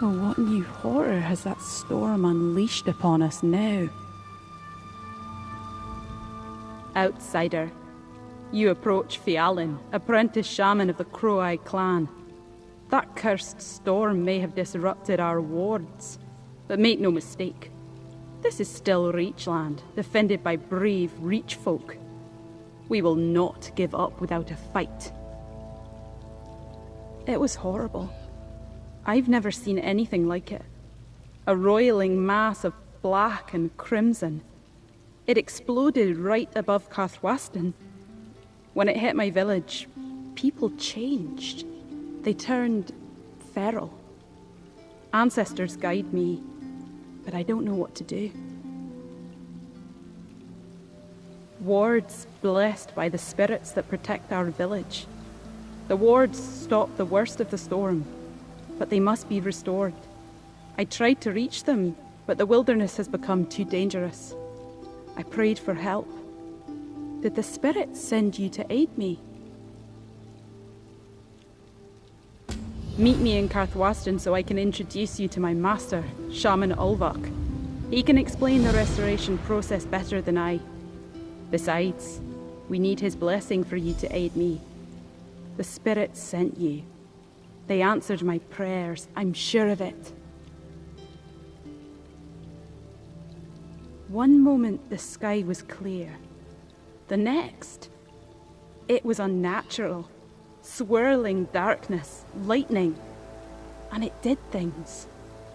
Oh, what new horror has that storm unleashed upon us now? Outsider, you approach Fialyn, apprentice shaman of the Crow-Eye clan. That cursed storm may have disrupted our wards, but make no mistake, this is still Reachland, defended by brave Reach folk. We will not give up without a fight. It was horrible. I've never seen anything like it. A roiling mass of black and crimson. It exploded right above Karthwasten. When it hit my village, people changed. They turned feral. Ancestors guide me, but I don't know what to do. Wards blessed by the spirits that protect our village. The wards stopped the worst of the storm, but they must be restored. I tried to reach them, but the wilderness has become too dangerous. I prayed for help. Did the spirits send you to aid me? Meet me in Karthwasten so I can introduce you to my master, Shaman Ulvok. He can explain the restoration process better than I. Besides, we need his blessing for you to aid me. The spirits sent you. They answered my prayers, I'm sure of it. One moment the sky was clear. The next, it was unnatural. Swirling darkness, lightning. And it did things.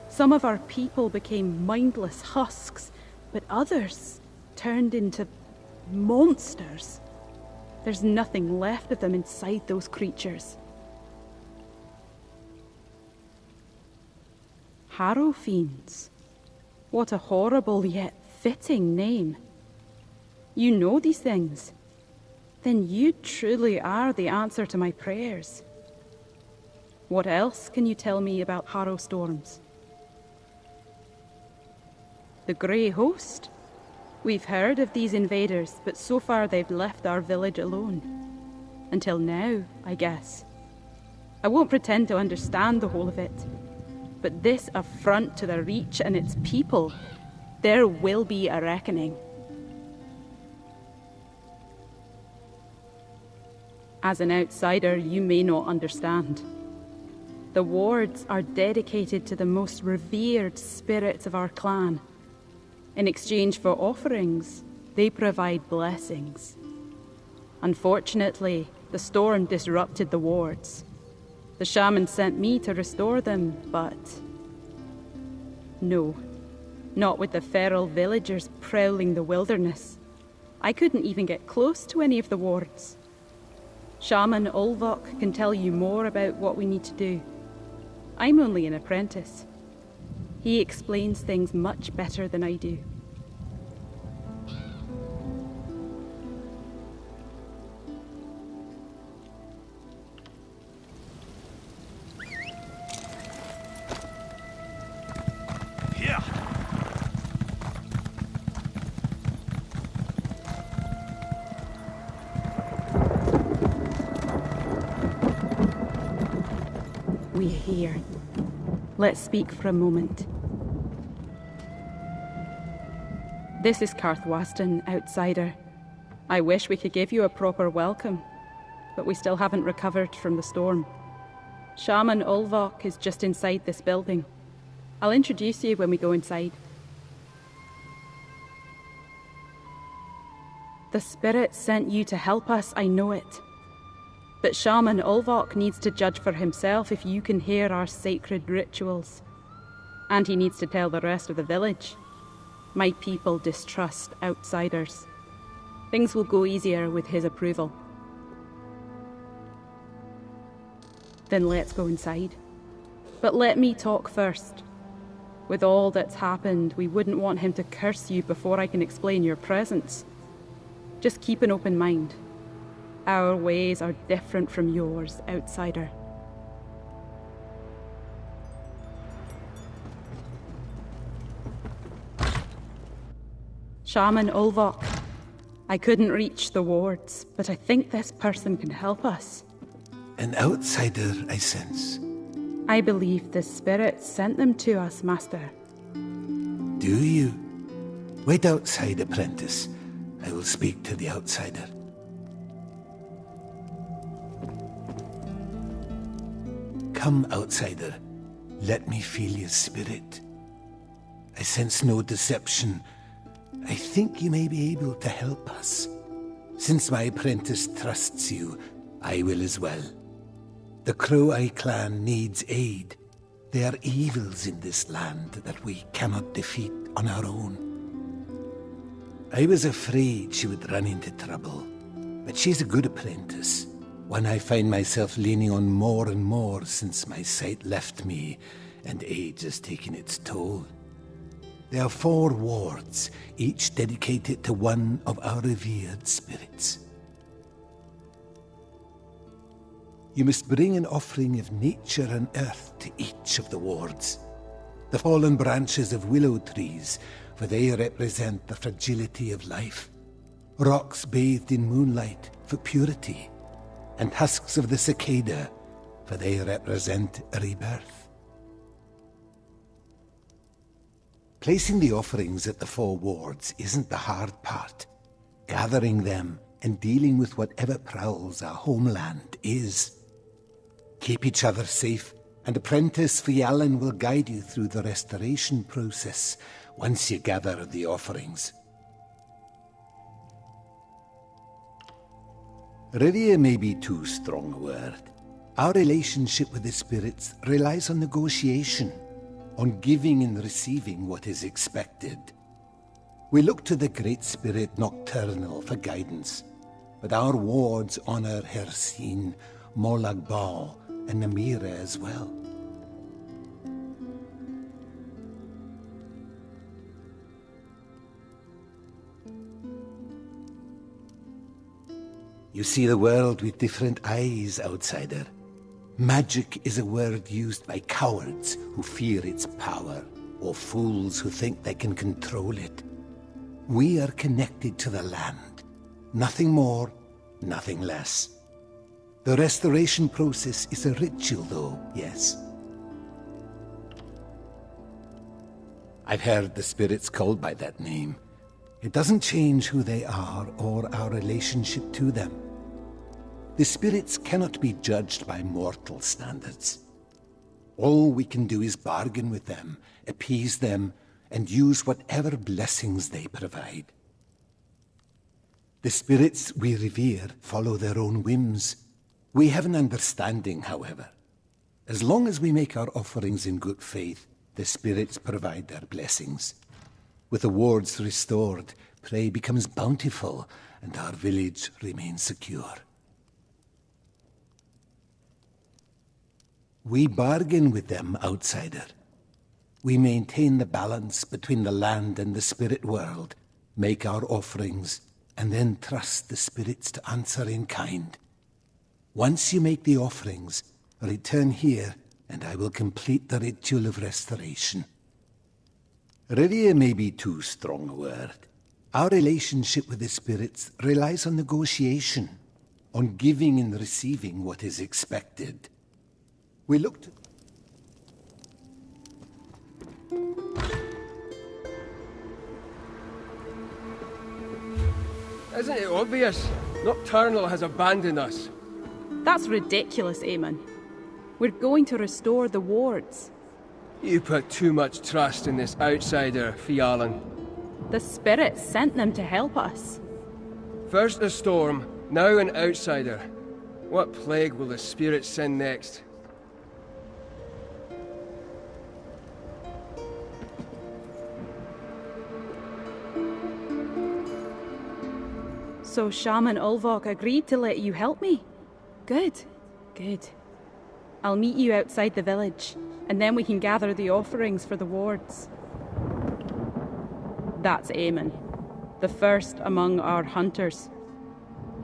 Some of our people became mindless husks, but others turned into monsters. There's nothing left of them inside those creatures. Harrow fiends. What a horrible yet fitting name. You know these things. Then you truly are the answer to my prayers. What else can you tell me about Harrow storms? The Grey Host? We've heard of these invaders, but so far they've left our village alone. Until now, I guess. I won't pretend to understand the whole of it. But this affront to the Reach and its people, there will be a reckoning. As an outsider, you may not understand. The wards are dedicated to the most revered spirits of our clan. In exchange for offerings, they provide blessings. Unfortunately, the storm disrupted the wards. The shaman sent me to restore them, but... no, not with the feral villagers prowling the wilderness. I couldn't even get close to any of the wards. Shaman Ulvok can tell you more about what we need to do. I'm only an apprentice. He explains things much better than I do. Here. We're here. Let's speak for a moment. This is Karthwasten, outsider. I wish we could give you a proper welcome, but we still haven't recovered from the storm. Shaman Ulvok is just inside this building. I'll introduce you when we go inside. The spirits sent you to help us, I know it. But Shaman Ulvok needs to judge for himself if you can hear our sacred rituals. And he needs to tell the rest of the village. My people distrust outsiders. Things will go easier with his approval. Then let's go inside. But let me talk first. With all that's happened, we wouldn't want him to curse you before I can explain your presence. Just keep an open mind. Our ways are different from yours, outsider. Shaman Ulvok. I couldn't reach the wards, but I think this person can help us. An outsider, I sense. I believe the spirits sent them to us, Master. Do you? Wait outside, Apprentice. I will speak to the outsider. Come, outsider. Let me feel your spirit. I sense no deception. I think you may be able to help us. Since my apprentice trusts you, I will as well. The Crow-Eye clan needs aid. There are evils in this land that we cannot defeat on our own. I was afraid she would run into trouble, but she's a good apprentice, one I find myself leaning on more and more since my sight left me and age has taken its toll. There are 4 wards, each dedicated to one of our revered spirits. You must bring an offering of nature and earth to each of the wards. The fallen branches of willow trees, for they represent the fragility of life. Rocks bathed in moonlight for purity, and husks of the cicada, for they represent rebirth. Placing the offerings at the 4 wards isn't the hard part. Gathering them and dealing with whatever prowls our homeland is. Keep each other safe, and Apprentice Fialyn will guide you through the restoration process once you gather the offerings. Revere may be too strong a word. Our relationship with the spirits relies on negotiation, on giving and receiving what is expected. We look to the Great Spirit Nocturnal for guidance, but our wards honor Hersin, Molagbal, and Namira as well. You see the world with different eyes, outsider. Magic is a word used by cowards who fear its power, or fools who think they can control it. We are connected to the land. Nothing more, nothing less. The restoration process is a ritual, though, yes. I've heard the spirits called by that name. It doesn't change who they are or our relationship to them. The spirits cannot be judged by mortal standards. All we can do is bargain with them, appease them, and use whatever blessings they provide. The spirits we revere follow their own whims. We have an understanding, however. As long as we make our offerings in good faith, the spirits provide their blessings. With the wards restored, prey becomes bountiful, and our village remains secure. We bargain with them, outsider. We maintain the balance between the land and the spirit world, make our offerings, and then trust the spirits to answer in kind. Once you make the offerings, return here, and I will complete the ritual of restoration. Revere may be too strong a word. Our relationship with the spirits relies on negotiation, on giving and receiving what is expected. We look to... Isn't it obvious? Nocturnal has abandoned us. That's ridiculous, Eamon. We're going to restore the wards. You put too much trust in this outsider, Fialyn. The spirits sent them to help us. First a storm, now an outsider. What plague will the spirits send next? So Shaman Ulvok agreed to let you help me? Good, good. I'll meet you outside the village, and then we can gather the offerings for the wards. That's Eamon, the first among our hunters.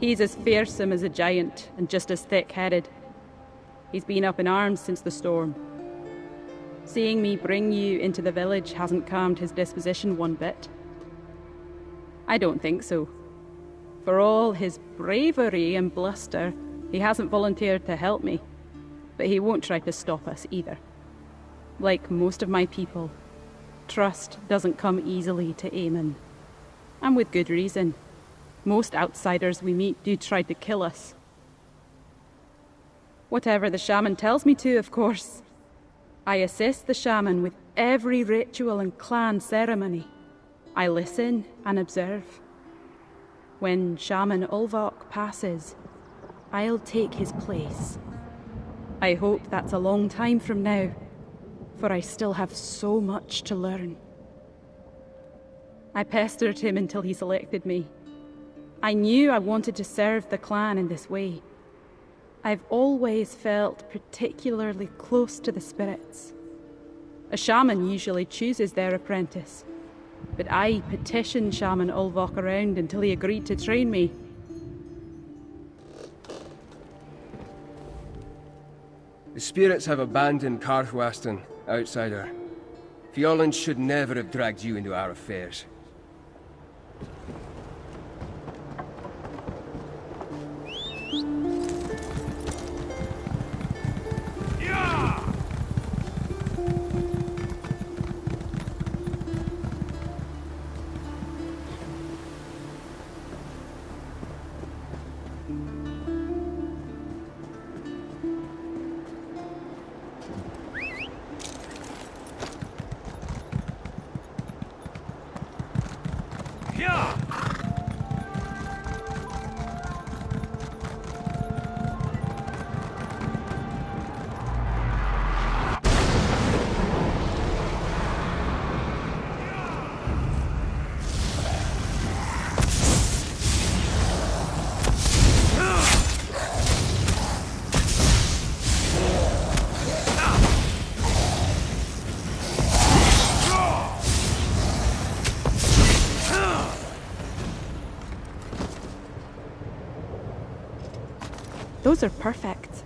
He's as fearsome as a giant and just as thick-headed. He's been up in arms since the storm. Seeing me bring you into the village hasn't calmed his disposition one bit. I don't think so. For all his bravery and bluster, he hasn't volunteered to help me. but he won't try to stop us either. Like most of my people, trust doesn't come easily to Aemon. And with good reason. Most outsiders we meet do try to kill us. Whatever the shaman tells me to, of course. I assist the shaman with every ritual and clan ceremony. I listen and observe. When Shaman Ulvok passes, I'll take his place. I hope that's a long time from now, for I still have so much to learn. I pestered him until he selected me. I knew I wanted to serve the clan in this way. I've always felt particularly close to the spirits. A shaman usually chooses their apprentice, but I petitioned Shaman Ulvok around until he agreed to train me. The spirits have abandoned Karthwasten, outsider. Fialyn should never have dragged you into our affairs. Those are perfect.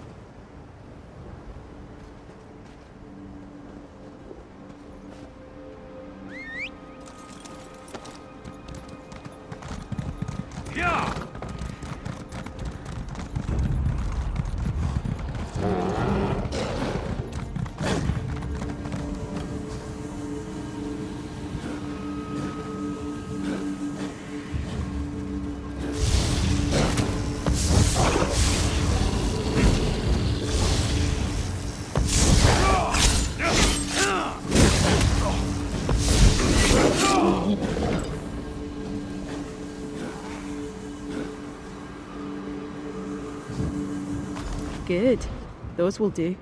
Good. Those will do.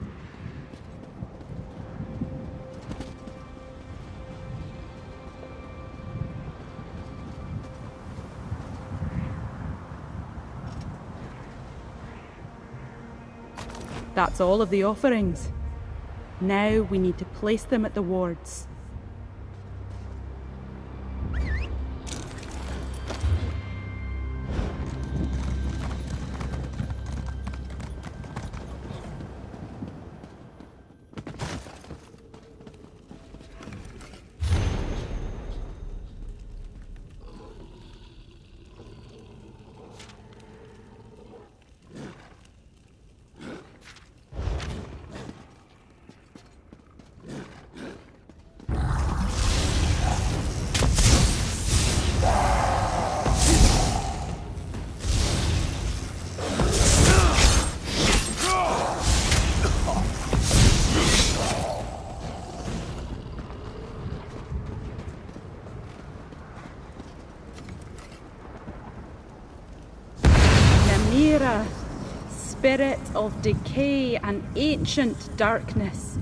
That's all of the offerings. Now we need to place them at the wards. Spirit of decay and ancient darkness,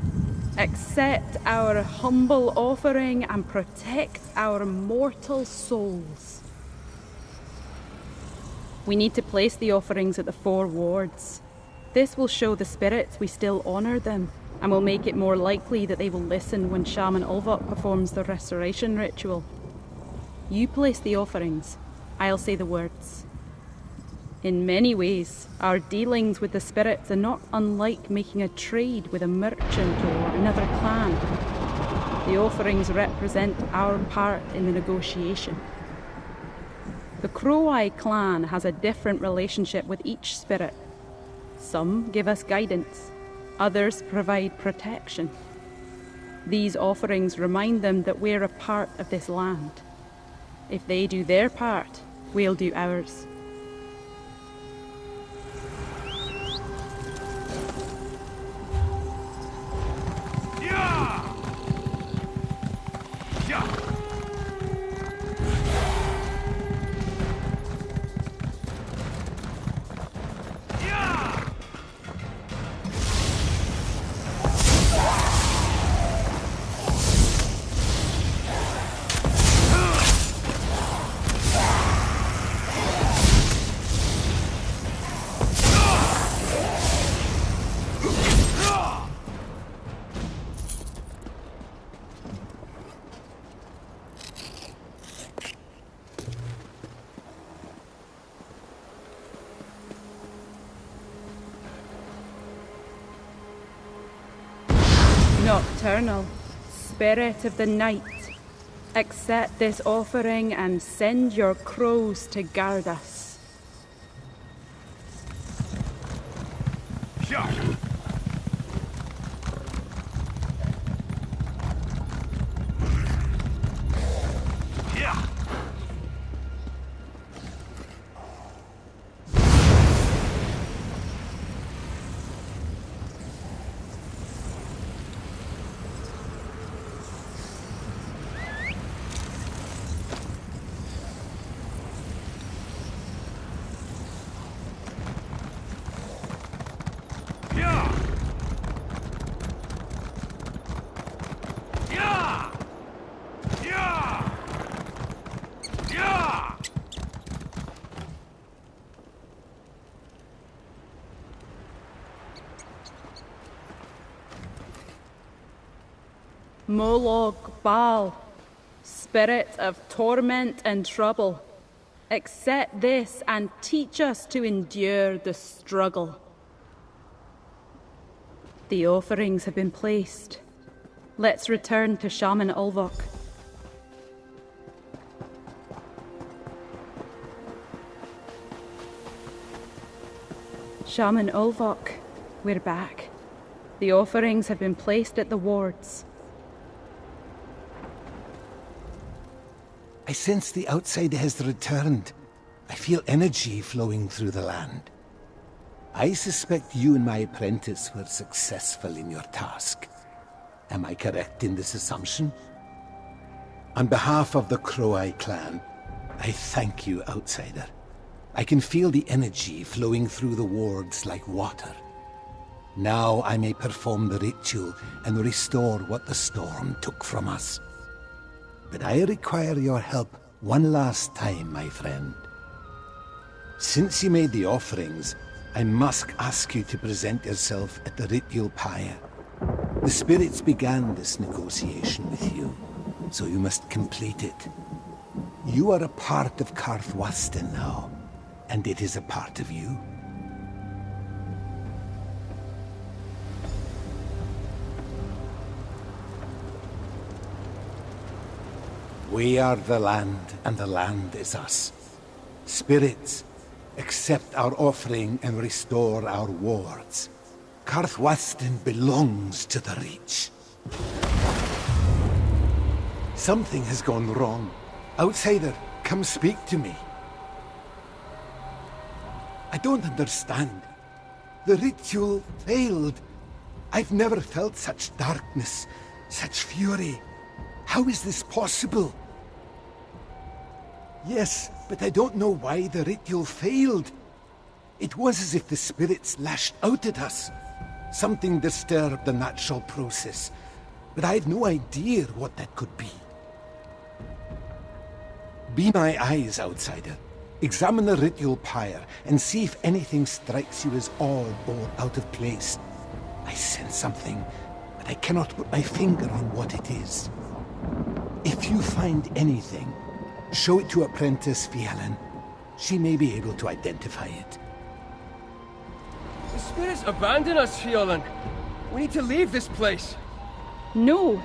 accept our humble offering and protect our mortal souls. We need to place the offerings at the 4 wards. This will show the spirits we still honour them, and will make it more likely that they will listen when Shaman Ulvok performs the restoration ritual. You place the offerings, I'll say the words. In many ways, our dealings with the spirits are not unlike making a trade with a merchant or another clan. The offerings represent our part in the negotiation. The Crow-Eye clan has a different relationship with each spirit. Some give us guidance, Others provide protection. These offerings remind them that we're a part of this land. If they do their part, we'll do ours. Nocturnal, spirit of the night, accept this offering and send your crows to guard us. Moloch Baal, spirit of torment and trouble, accept this and teach us to endure the struggle. The offerings have been placed. Let's return to Shaman Ulvok. Shaman Ulvok, we're back. The offerings have been placed at the wards. I sense the outsider has returned. I feel energy flowing through the land. I suspect you and my apprentice were successful in your task. Am I correct in this assumption? On behalf of the Crow-Eye clan, I thank you, outsider. I can feel the energy flowing through the wards like water. Now I may perform the ritual and restore what the storm took from us. But I require your help one last time, my friend. Since you made the offerings, I must ask you to present yourself at the ritual pyre. The spirits began this negotiation with you, so you must complete it. You are a part of Karthwasten now, and it is a part of you. We are the land, and the land is us. Spirits, accept our offering and restore our wards. Karthwasten belongs to the Reach. Something has gone wrong. Outsider, come speak to me. I don't understand. The ritual failed. I've never felt such darkness, such fury. How is this possible? Yes, but I don't know why the ritual failed. It was as if the spirits lashed out at us. Something disturbed the natural process, but I have no idea what that could be. Be my eyes, outsider. Examine the ritual pyre and see if anything strikes you as odd or out of place. I sense something, but I cannot put my finger on what it is. If you find anything, show it to Apprentice Fialyn. She may be able to identify it. The spirits abandon us, Fialyn. We need to leave this place. No.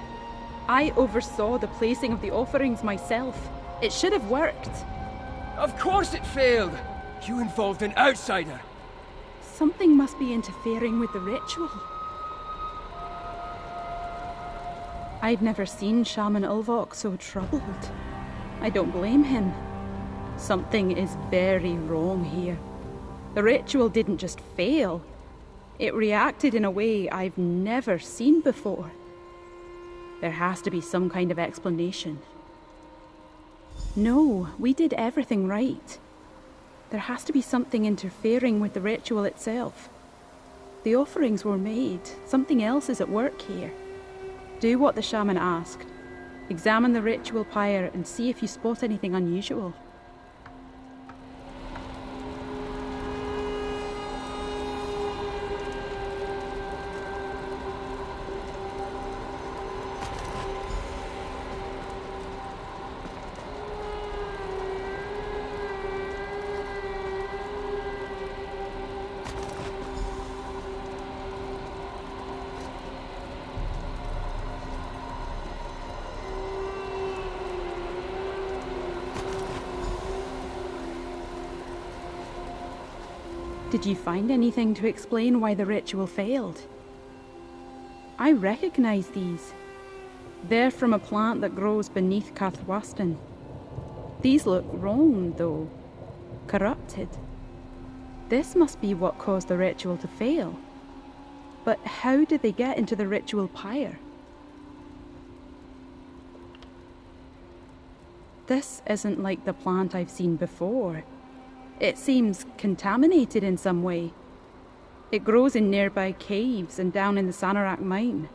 I oversaw the placing of the offerings myself. It should have worked. Of course it failed. You involved an outsider. Something must be interfering with the ritual. I've never seen Shaman Ulvok so troubled. I don't blame him. Something is very wrong here. The ritual didn't just fail. It reacted in a way I've never seen before. There has to be some kind of explanation. No, we did everything right. There has to be something interfering with the ritual itself. The offerings were made. Something else is at work here. Do what the shaman asked. Examine the ritual pyre and see if you spot anything unusual. Did you find anything to explain why the ritual failed? I recognize these. They're from a plant that grows beneath Karthwasten. These look wrong, though. Corrupted. This must be what caused the ritual to fail. But how did they get into the ritual pyre? This isn't like the plant I've seen before. It seems contaminated in some way. It grows in nearby caves and down in the Sanarak mine.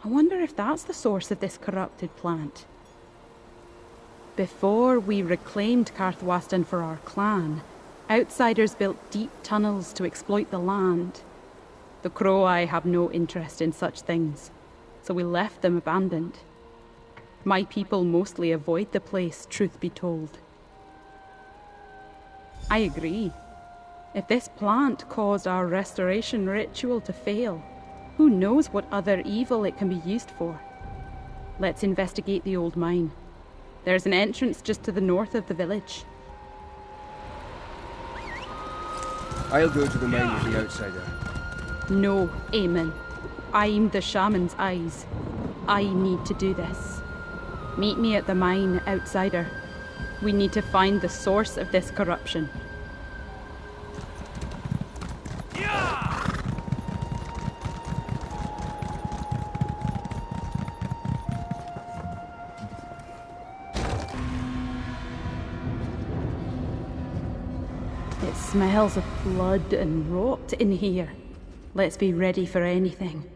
I wonder if that's the source of this corrupted plant. Before we reclaimed Karthwasten for our clan, outsiders built deep tunnels to exploit the land. The Crow-Eye have no interest in such things, so we left them abandoned. My people mostly avoid the place, truth be told. I agree. If this plant caused our restoration ritual to fail, who knows what other evil it can be used for? Let's investigate the old mine. There's an entrance just to the north of the village. I'll go to the mine with the outsider. No, Aemon. I'm the shaman's eyes. I need to do this. Meet me at the mine, outsider. We need to find the source of this corruption. It smells of blood and rot in here. Let's be ready for anything.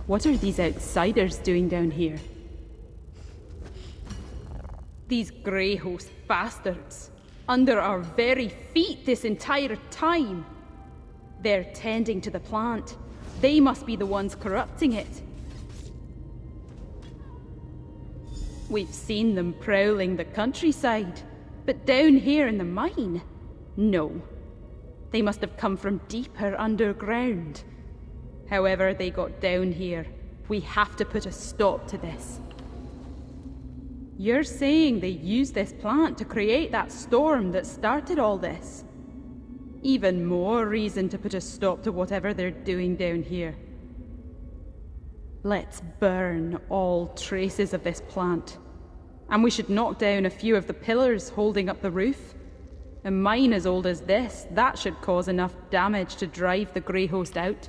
What are these outsiders doing down here? These Grey Host bastards, under our very feet this entire time. They're tending to the plant. They must be the ones corrupting it. We've seen them prowling the countryside, but down here in the mine? No. They must have come from deeper underground. However they got down here, we have to put a stop to this. You're saying they used this plant to create that storm that started all this? Even more reason to put a stop to whatever they're doing down here. Let's burn all traces of this plant. And we should knock down a few of the pillars holding up the roof. A mine as old as this, that should cause enough damage to drive the Grey Host out.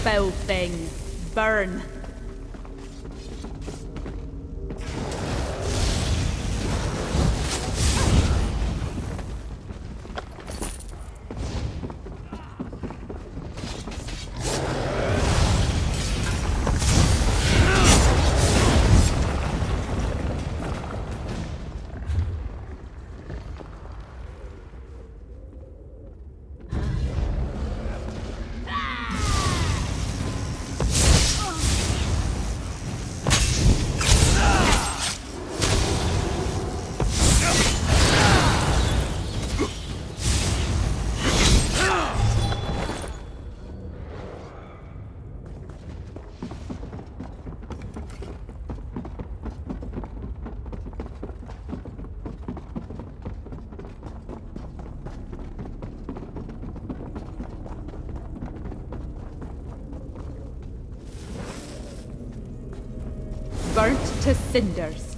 Foul thing, burn. Burnt to cinders.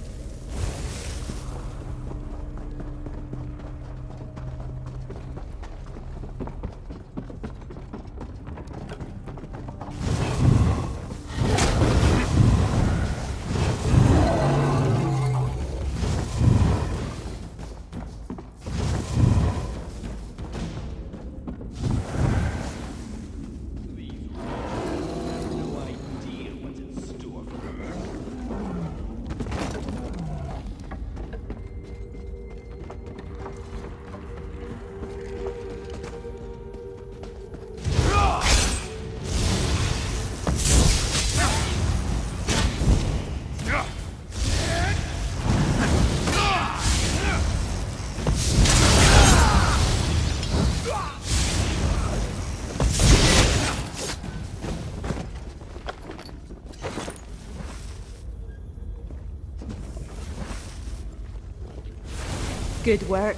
Good work.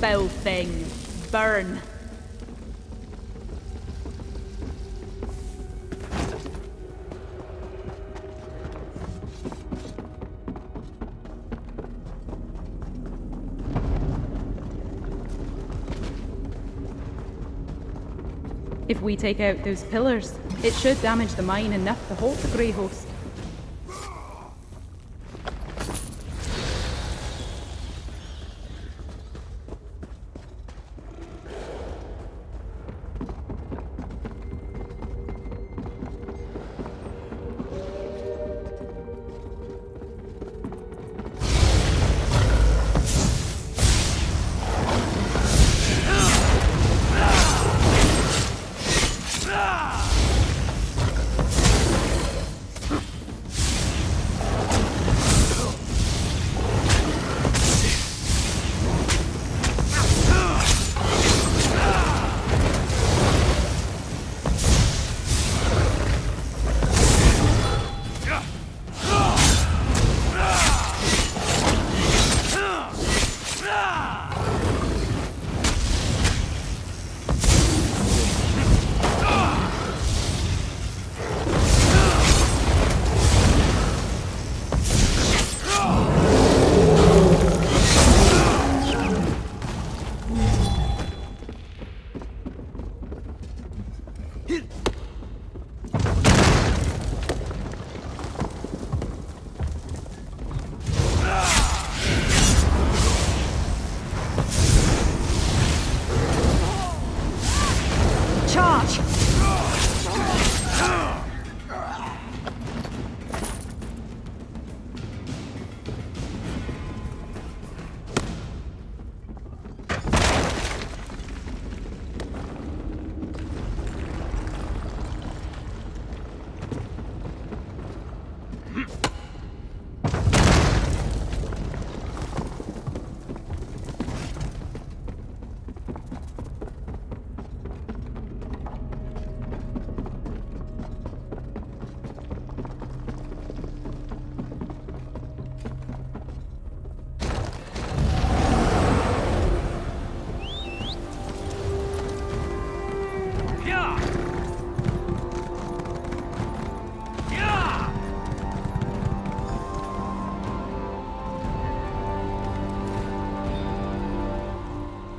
foul thing, burn. If we take out those pillars, it should damage the mine enough to hold the Grey Host.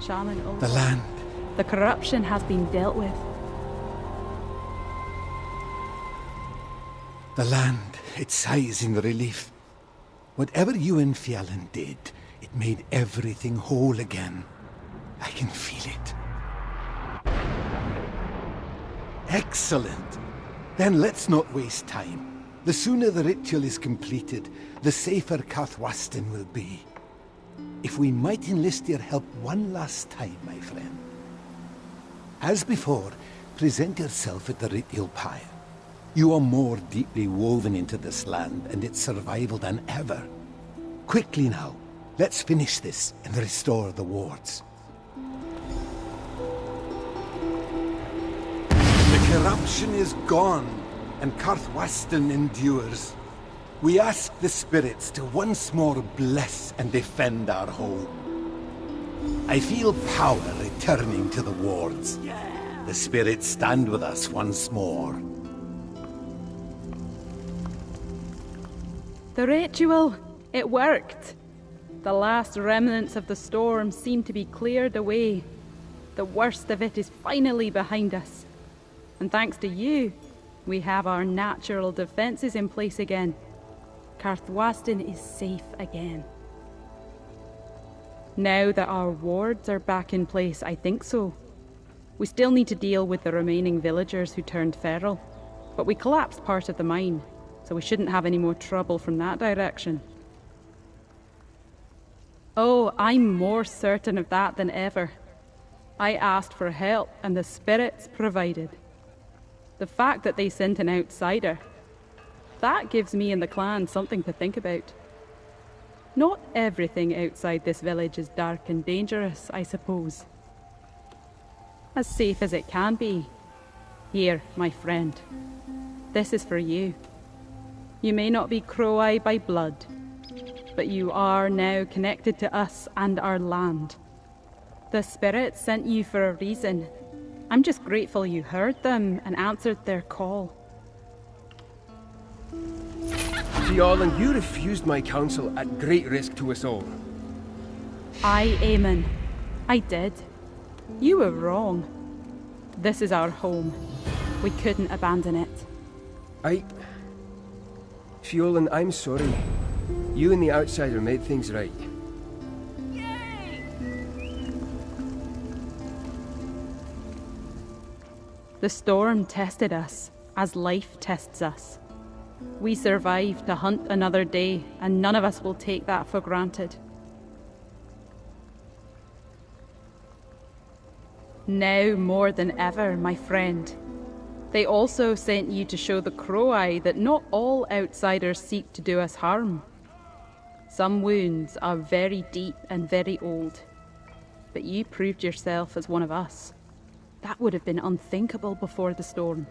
Shaman over. The land. The corruption has been dealt with. The land, its size in relief. Whatever you and Fialyn did, it made everything whole again. I can feel it. Excellent! Then let's not waste time. The sooner the ritual is completed, the safer Karthwasten will be. If we might enlist your help one last time, my friend. As before, present yourself at the ritual pyre. You are more deeply woven into this land and its survival than ever. Quickly now, let's finish this and restore the wards. The corruption is gone, and Karthwasten endures. We ask the spirits to once more bless and defend our home. I feel power returning to the wards. The spirits stand with us once more. The ritual, it worked. The last remnants of the storm seem to be cleared away. The worst of it is finally behind us. And thanks to you, we have our natural defenses in place again. Karthwasten is safe again. Now that our wards are back in place, I think so. We still need to deal with the remaining villagers who turned feral, but we collapsed part of the mine, so we shouldn't have any more trouble from that direction. Oh, I'm more certain of that than ever. I asked for help, and the spirits provided. The fact that they sent an outsider, that gives me and the clan something to think about. Not everything outside this village is dark and dangerous, I suppose. As safe as it can be. Here, my friend. This is for you. You may not be Crow-Eye by blood, but you are now connected to us and our land. The spirits sent you for a reason. I'm just grateful you heard them and answered their call. Fialyn, you refused my counsel at great risk to us all. Aye, Eamon. I did. You were wrong. This is our home. We couldn't abandon it. Fialyn, I'm sorry. You and the outsider made things right. The storm tested us, as life tests us. We survived to hunt another day, and none of us will take that for granted. Now more than ever, my friend. They also sent you to show the Crow-Eye that not all outsiders seek to do us harm. Some wounds are very deep and very old, but you proved yourself as one of us. That would have been unthinkable before the storm.